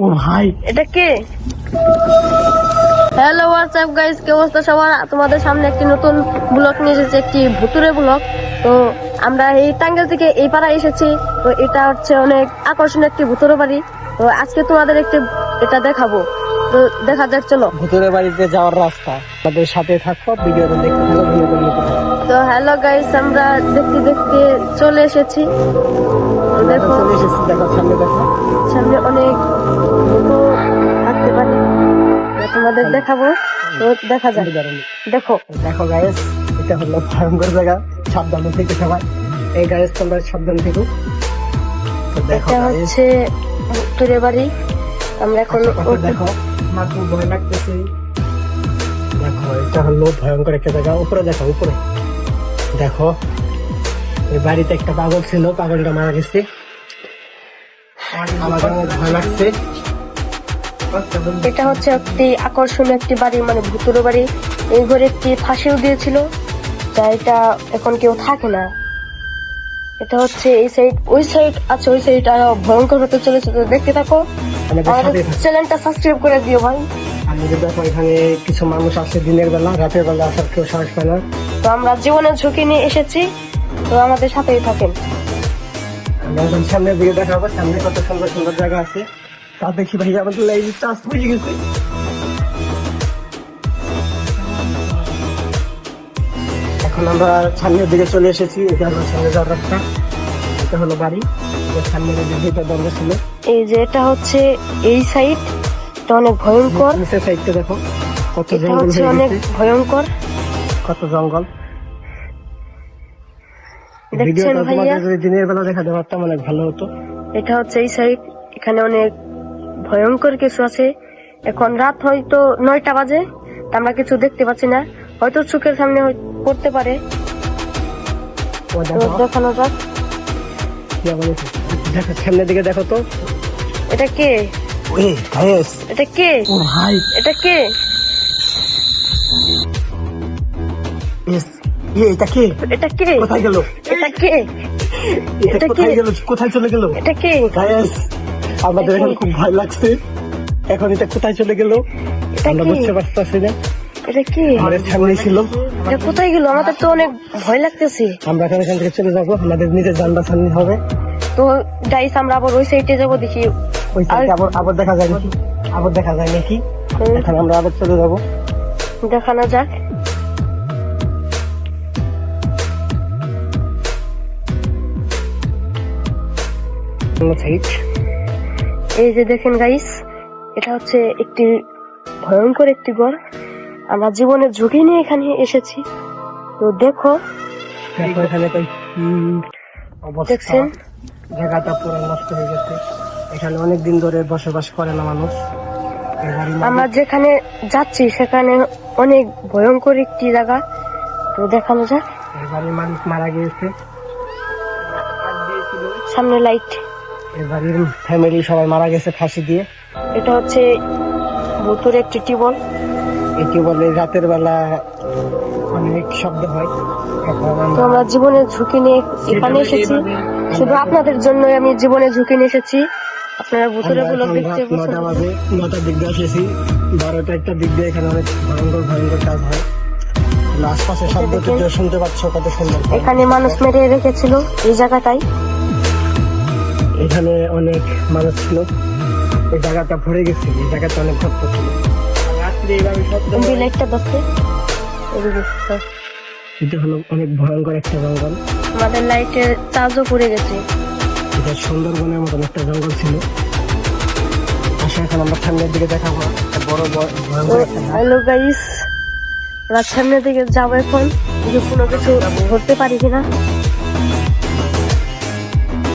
ও ভাই, এটা কে? Hello WhatsApp guys, কি অবস্থা সবার? তোমাদের সামনে একটি নতুন ব্লগ নিয়ে এসেছি, একটি ভুতুরে ব্লগ। তো আমরা এই টাঙ্গাইল থেকে এই পাড়ায় এসেছি। তো এটা হচ্ছে অনেক আকর্ষণীয় একটি ভুতুরে বাড়ি। তো আজকে তোমাদের একটি এটা দেখাবো। তো দেখা যাক, চলো। ভূতের বাড়িতে যাওয়ার রাস্তা, আমাদের সাথে থাকো, ভিডিওটা দেখতে থাকো, ভিডিওটা নিতে থাকো। তো হ্যালো গাইস, আমরা দেখতে দেখতে চলে এসেছি। তো দেখো, চলে এসেছি, দেখো সামনে, দেখো সামনে অনেক ভূত থাকতে পারে, তোমাদের দেখাবো। তো দেখা যাক, দেখো। দেখো গাইস, এটা হলো ভয়ঙ্কর জায়গা, সাবধানে থেকে সবাই। এই গাইস, তোমরা সাবধান থেকো। তো দেখো এটা গাইস, হচ্ছে ভুতুরে বাড়ি। আমরা এখন দেখো, আমার খুব ভয় লাগতেছে। দেখো, এটা হলো ভয়ঙ্কর একটা জায়গা। উপরে দেখো, উপরে দেখো, এই বাড়িতে একটা পাগল ছিল, পাগলটা মারা গেছে। আমার অনেক ভয় লাগছে। এটা হচ্ছে একটি আকর্ষণীয় একটি বাড়ি, মানে ভুতুরে বাড়ি। এই ঘরে একটি ফাঁসিও দিয়েছিল, তা এটা এখন কেউ থাকে না। এটা হচ্ছে এই সাইড, ওই সাইড আছে, ওই সাইড আরো ভয়ঙ্কর হতে চলেছে। তো দেখতে থাকো, আমাদের আমাদের সাথে থাকো। চ্যানেলটা সাবস্ক্রাইব করে দিও ভাই। আমি দেখো, এখানে কিছু মানুষ আসে দিনের বেলা, রাতের বেলা আসার কেউ সাহস পায় না। তো আমরা জীবনের ঝুঁকি নিয়ে এসেছি, তো আমাদের সাথেই থাকেন। আমরা এখন সামনের দিকে দেখাবো, সামনে কত সুন্দর সুন্দর জায়গা আছে। তা দেখি ভাই, আমাদের লাইভ চার্জ হয়ে গেছে। এখন আমরা সামনের দিকে চলে এসেছি। এটা হলো সামনে যাওয়ার রাস্তা, এটা হলো বাড়ি। এর সামনে যে দুইটা দরজা ছিল, এই যে এটা হচ্ছে এই সাইড, এটা অনেক ভয়ঙ্কর। নিচের সাইডটা দেখো, কত এটা জঙ্গল হচ্ছে হয়ে অনেক গেছে, ভয়ঙ্কর। কত জঙ্গল। দেখছেন ভিডিওটা ভাইয়া, তোমাদের যদি দিনের বেলা দেখাতে পারতাম অনেক ভালো হতো। এটা হচ্ছে এই সাইড, এখানে অনেক ভয়ঙ্কর কিছু আছে। এখন রাত হয়তো 9টা বাজে, তা আমরা কিছু দেখতে পাচ্ছি না, হয়তো চোখের সামনে পড়তে পারে। ও তো দেখো, দেখানো যাক। কি বলেছে, দেখো সামনের দিকে দেখো তো। এটা কে? ওই গায়েস, এটা কে? ও ভাই, এটা কে? এটা কে? এটা কে? কোথায় গেল? এটা কে? এটা এটা কে? কোথায় গেল? কোথায় চলে গেল? এটা কে? গায়েস, আমাদের এখন খুব ভয় লাগছে। এখন এটা কোথায় চলে গেল এটা আমরা কি? বুঝতে পারতেছি না। এটা কি? আমাদের সামনে ছিল। এটা কোথায় গেল? আমাদের তো অনেক ভয় লাগতেছে। আমরা এখন এখান থেকে চলে যাবো, আমাদের নিজের যান বাঁচানি হবে। তো গাইস, আমরা আবার ওই সাইডে যাবো, দেখি। ওই সাইডে আবার দেখা যায় নাকি, আবার দেখা যায় নাকি। এখন আমরা আবার চলে যাবো। দেখানো যাক। সাইড, এই যে দেখেন গাইস, এটা হচ্ছে একটি ভয়ঙ্কর একটি ঘর। আমরা জীবনের ঝুঁকি নিয়ে এখানে এসেছি। তো দেখো, দেখো এখানে তো কি অবস্থা। দেখছেন? জায়গাটা পুরো নষ্ট হয়ে গেছে। এখানে অনেকদিন ধরে বসবাস করে না মানুষ। এই বাড়ির মালিক- আমরা যেখানে যাচ্ছি সেখানে অনেক ভয়ঙ্কর একটি জায়গা। তো দেখানো যাক। এই বাড়ির মালিক মারা গিয়েছে। সামনে লাইট। এই বাড়ির ফ্যামিলি সবাই মারা গেছে ফাঁসি দিয়ে। এটা হচ্ছে ভুতুরে একটি টিউবওয়েল। এটি বলে রাতের বেলা অনেক শব্দ হয়। এখন তো আমরা জীবনের ঝুঁকি নিয়ে এখানে এসেছি, শুধু আপনাদের জন্য আমি জীবনের ঝুঁকি নিয়ে এসেছি। আপনারা ভুতুরে আমরা ব্লগ এখন দেখতে রাত 9টা বাজে, 9টার দিক দিয়ে এসেছি। 12টা 1টার দিক দিয়ে এখানে অনেক ভয়ঙ্কর ভয়ঙ্কর কাজ হয়। তোমরা আশপাশে শব্দ শুনতে পাচ্ছ, কত সুন্দর। এখানে মানুষ মেরে রেখেছিল এই জায়গাটায়। এখানে অনেক মানুষ ছিল, এই জায়গাটা ভরে গেছে, এই জায়গাটা অনেক ভক্ত ছিল। রাত্রে এইভাবে শব্দ হয়। লাইটটা দেখতে, এদিকে স্যার। এটা হলো অনেক ভয়ঙ্কর একটা জঙ্গল। আমাদের লাইটের চার্জও পড়ে গেছে। এটা সুন্দরবনের মতন একটা জঙ্গল ছিল। আসলে এখন আমরা সামনের দিকে দেখাবো, একটা বড় ভয়ঙ্কর একটা মাঠ। হ্যালো গাইস, রাত সামনের দিকে যাবো এখন, কিন্তু কোনো কিছু ধরতে পারি কিনা।